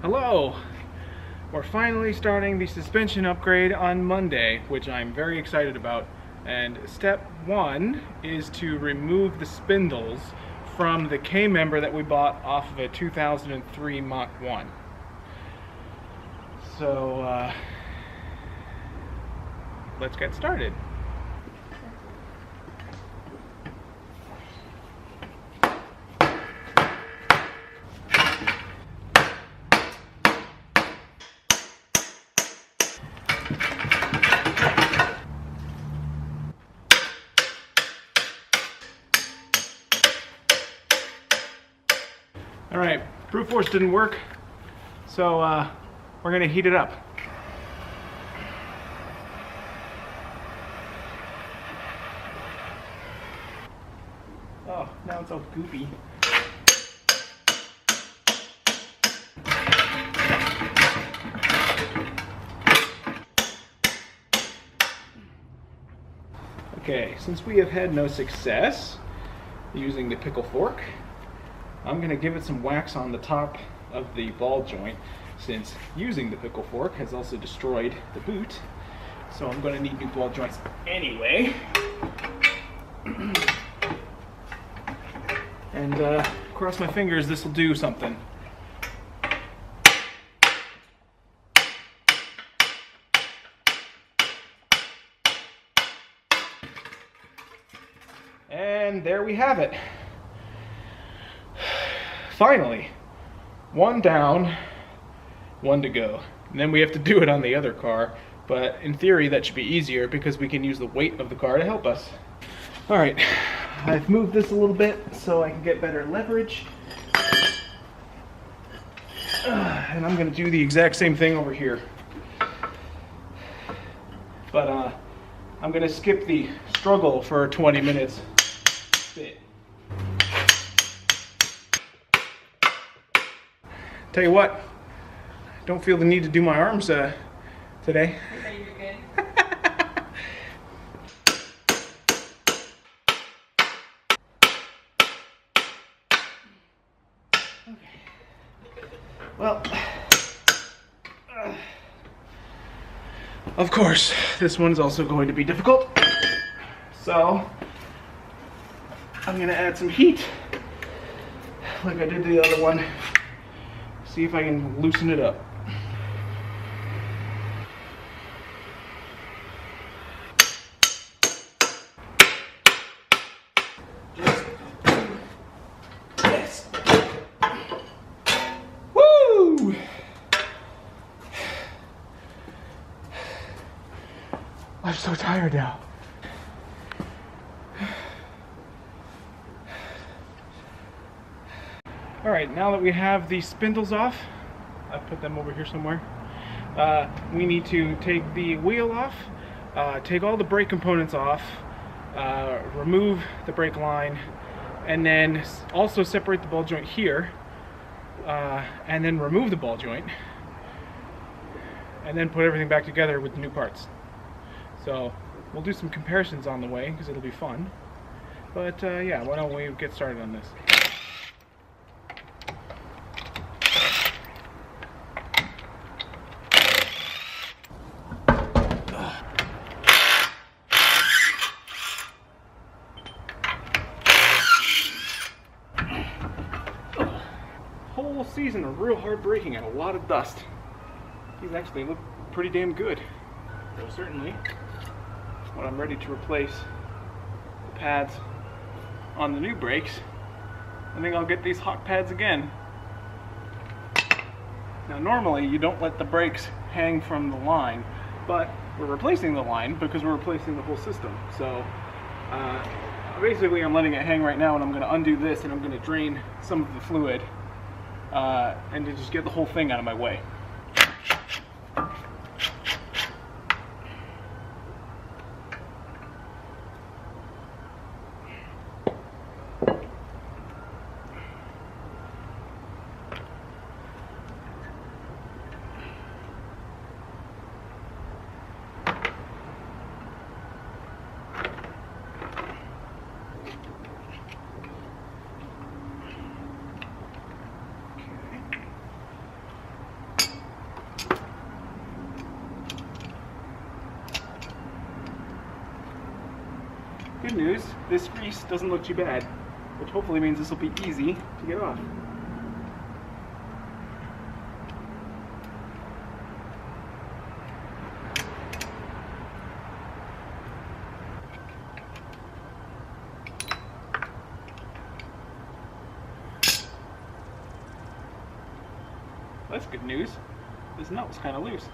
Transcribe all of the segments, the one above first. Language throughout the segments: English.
Hello! We're finally starting the suspension upgrade on Monday, which I'm very excited about. And step one is to remove the spindles from the K-member that we bought off of a 2003 Mach 1. So, let's get started. Alright, brute force didn't work, so we're going to heat it up. Oh, now it's all goopy. Okay, since we have had no success using the pickle fork, I'm going to give it some wax on the top of the ball joint, since using the pickle fork has also destroyed the boot. So I'm going to need new ball joints anyway. And cross my fingers this will do something. And there we have it. Finally, one down, one to go. And then we have to do it on the other car, but in theory that should be easier because we can use the weight of the car to help us. Alright, I've moved this a little bit so I can get better leverage. And I'm going to do the exact same thing over here. But I'm going to skip the struggle for 20 minutes bit. Tell you what, don't feel the need to do my arms today. Okay, you're good. Well, of course, this one's also going to be difficult. So, I'm going to add some heat, like I did to the other one. See if I can loosen it up. Just do this. Woo! I'm so tired now. Alright, now that we have the spindles off, I put them over here somewhere, we need to take the wheel off, take all the brake components off, remove the brake line, and then also separate the ball joint here, and then remove the ball joint, and then put everything back together with the new parts. So we'll do some comparisons on the way because it'll be fun. But yeah, why don't we get started on this? Whole season of real hard braking and a lot of dust. These actually look pretty damn good. So certainly, when I'm ready to replace the pads on the new brakes, I think I'll get these hot pads again. Now normally you don't let the brakes hang from the line, but we're replacing the line because we're replacing the whole system. So basically I'm letting it hang right now, and I'm going to undo this and I'm going to drain some of the fluid and to just get the whole thing out of my way. good news, this grease doesn't look too bad, which hopefully means this will be easy to get off. That's good news. This nut was kind of loose.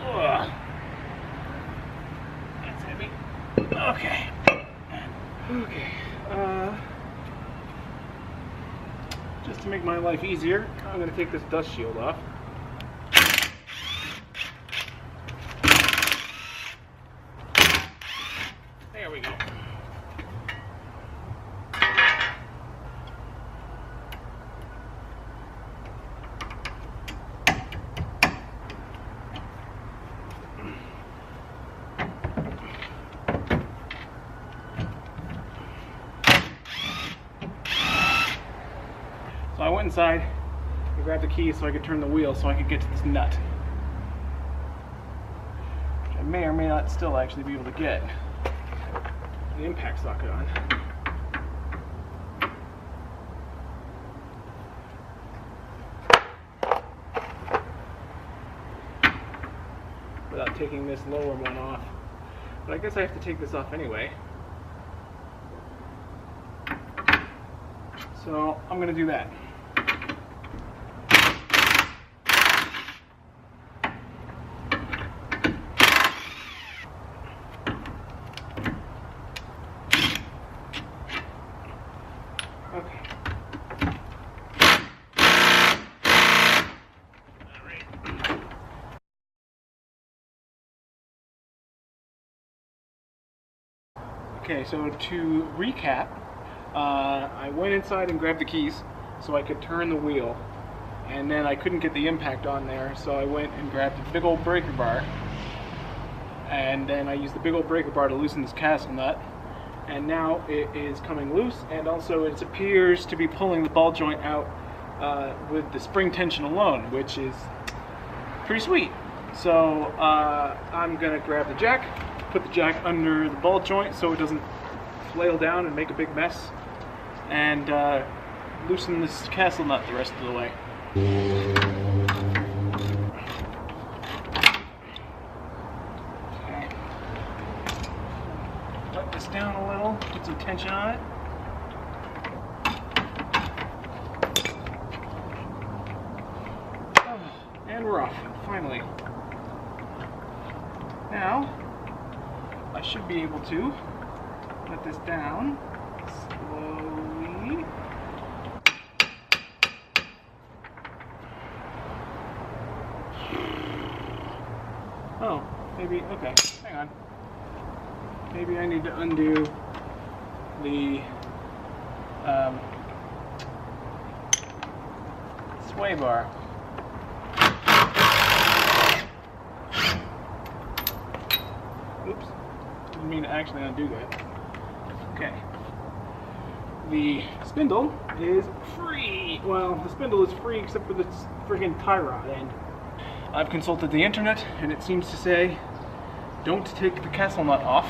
Ugh. That's heavy. Okay. Okay. Just to make my life easier, I'm going to take this dust shield off. There we go. So I went inside and grabbed the keys so I could turn the wheel so I could get to this nut, which I may or may not still actually be able to get the impact socket on. Without taking this lower one off. But I guess I have to take this off anyway. So I'm going to do that. Okay. All right. Okay, so to recap, I went inside and grabbed the keys so I could turn the wheel, and then I couldn't get the impact on there, so I went and grabbed a big old breaker bar, and then I used the big old breaker bar to loosen this castle nut, and now it is coming loose, and also it appears to be pulling the ball joint out with the spring tension alone, which is pretty sweet. So I'm gonna grab the jack, put the jack under the ball joint so it doesn't flail down and make a big mess, and loosen this castle nut the rest of the way. Okay. Let this down a little, put some tension on it. Oh, and we're off, finally. Now, I should be able to let this down slowly. Oh, maybe, okay, hang on. Maybe I need to undo the sway bar. Oops, didn't mean to actually undo that. Okay. The spindle is free. Well, the spindle is free except for the friggin' tie rod end. I've consulted the internet and it seems to say don't take the castle nut off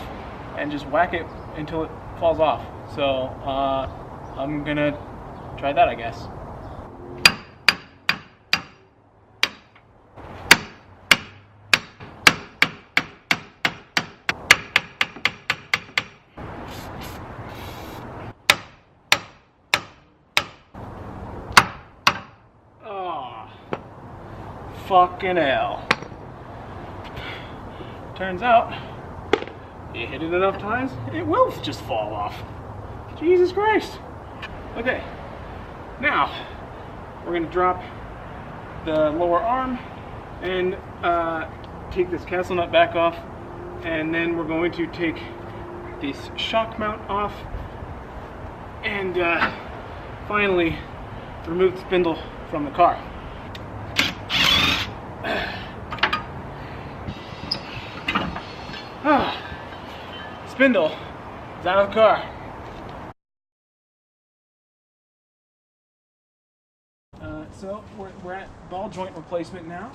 and just whack it until it falls off. So I'm gonna try that, I guess. Fucking hell. Turns out, you hit it enough times, it will just fall off. Jesus Christ. Okay, now we're going to drop the lower arm and take this castle nut back off, and then we're going to take this shock mount off and finally remove the spindle from the car. Spindle is out of the car. So So we're at ball joint replacement now.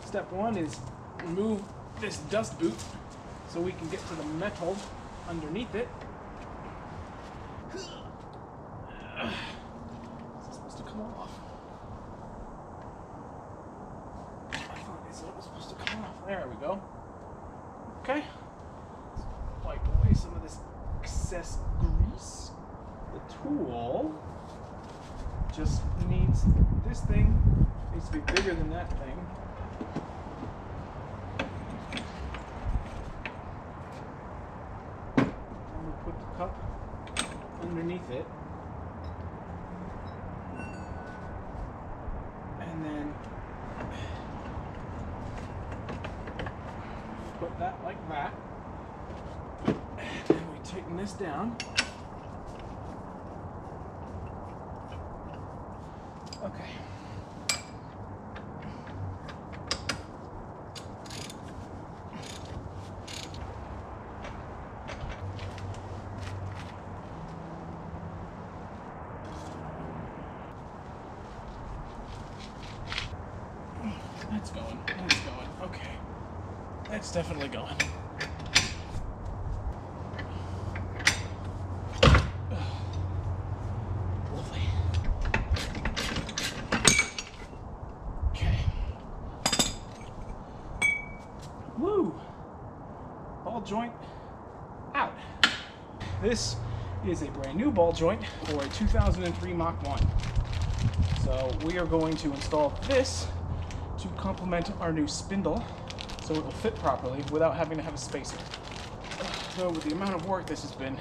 Step one is remove this dust boot so we can get to the metal underneath it. This is supposed to come off. I thought it was supposed to come off. There we go. Okay. Let's wipe away some of this excess grease. The tool just needs, this thing needs to be bigger than that thing. And we'll put the cup underneath it. And then put that like that. And then we tighten this down. Okay. That's going. That's going. Okay. That's definitely going. Lovely. Okay. Woo! Ball joint out. This is a brand new ball joint for a 2003 Mach 1. So we are going to install this to complement our new spindle so it will fit properly without having to have a spacer. So with the amount of work this has been,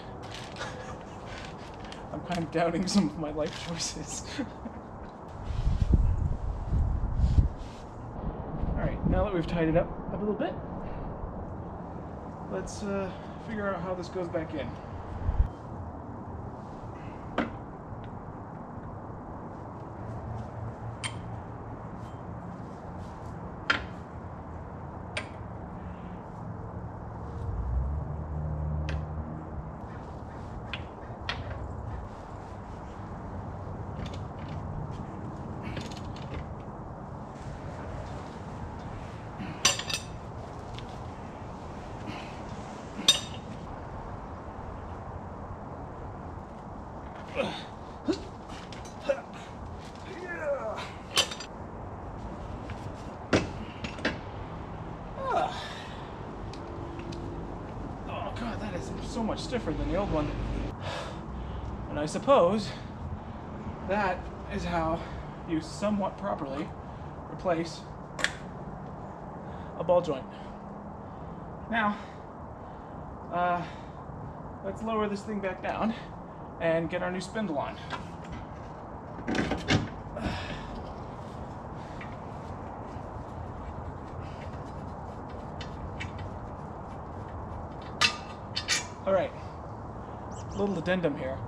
I'm kind of doubting some of my life choices. Alright, now that we've tied it up a little bit, let's figure out how this goes back in. Oh god, that is so much stiffer than the old one. And I suppose that is how you somewhat properly replace a ball joint. Now, let's lower this thing back down and get our new spindle on. Alright, little addendum here.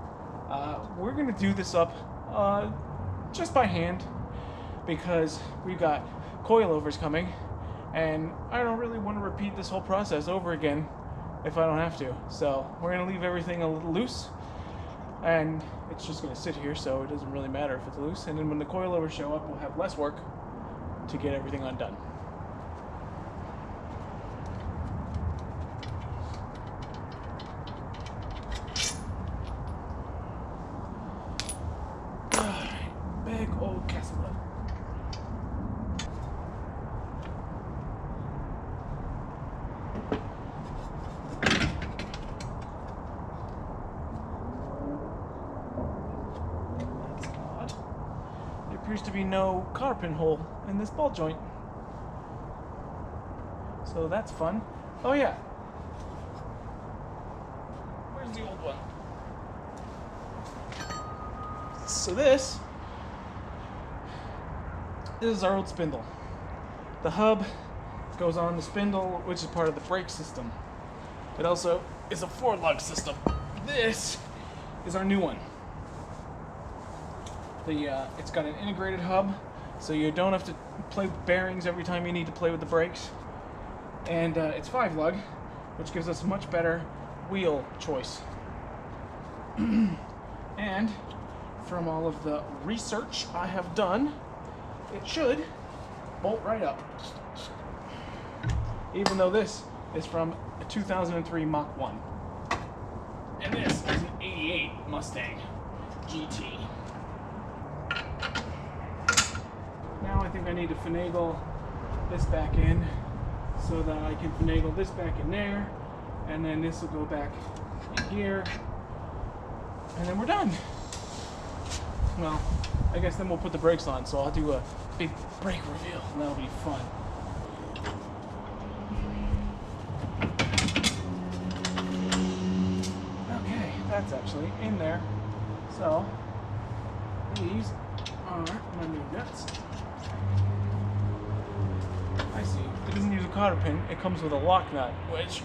We're going to do this up just by hand because we've got coilovers coming and I don't really want to repeat this whole process over again if I don't have to. So we're going to leave everything a little loose and it's just going to sit here, so it doesn't really matter if it's loose. And then when the coilovers show up, we'll have less work to get everything undone. Big old castle. That's odd. There appears to be no cotter pin hole in this ball joint. So that's fun. Oh yeah. Where's the old one? So this is our old spindle. The hub goes on the spindle, which is part of the brake system. It also is a 4-lug system. This is our new one. It's got an integrated hub, so you don't have to play with bearings every time you need to play with the brakes. And it's 5-lug, which gives us a much better wheel choice. And from all of the research I have done, it should bolt right up. Even though this is from a 2003 Mach 1. And this is an 88 Mustang GT. Now I think I need to finagle this back in so that I can finagle this back in there, and then this will go back in here, and then we're done. Well, I guess then we'll put the brakes on, so I'll do a big brake reveal, and that'll be fun. Okay, that's actually in there. So, these are my new nuts. I see. It doesn't use a cotter pin, it comes with a lock nut, which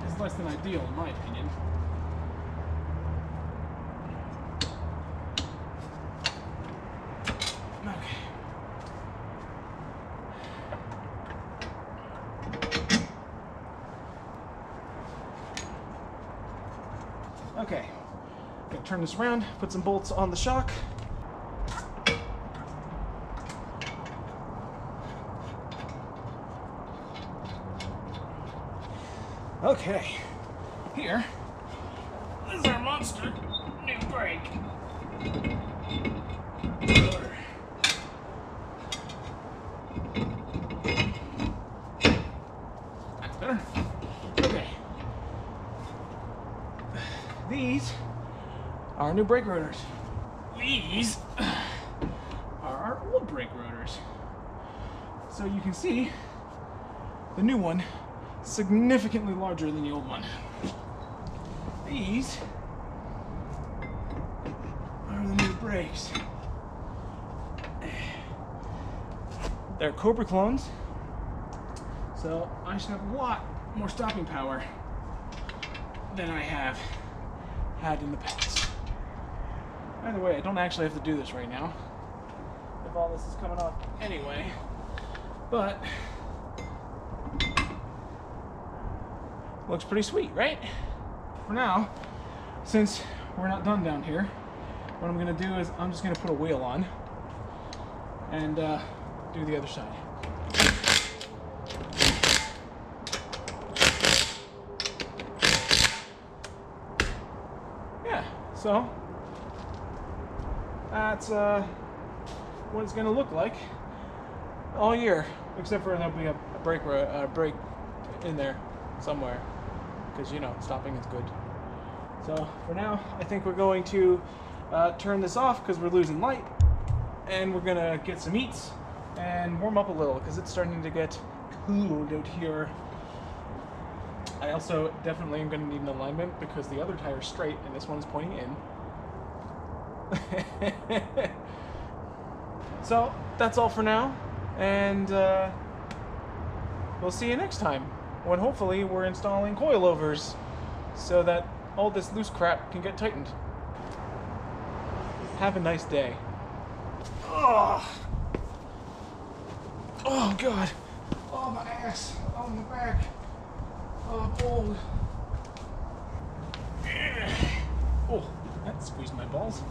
is less than ideal in my opinion. Okay, I'm gonna turn this around, put some bolts on the shock. Okay, here is our monster new brake. That's better. Okay. These are our new brake rotors. These are our old brake rotors. So you can see the new one significantly larger than the old one. These are the new brakes. They're Cobra clones, so I should have a lot more stopping power than I have had in the past. By the way, I don't actually have to do this right now, if all this is coming off anyway, but looks pretty sweet, right? For now, since we're not done down here, what I'm gonna do is I'm just gonna put a wheel on and do the other side. Yeah, so that's what it's gonna look like all year, except for there'll be a brake in there somewhere, because you know stopping is good. So for now, I think we're going to turn this off because we're losing light, and we're gonna get some eats and warm up a little because it's starting to get cold out here. I also definitely am going to need an alignment because the other tire is straight and this one is pointing in. So that's all for now, and we'll see you next time when hopefully we're installing coilovers so that all this loose crap can get tightened. Have a nice day. Oh, oh God. Oh, my ass. Oh, my back. Oh, cold. Oh, that squeezed my balls.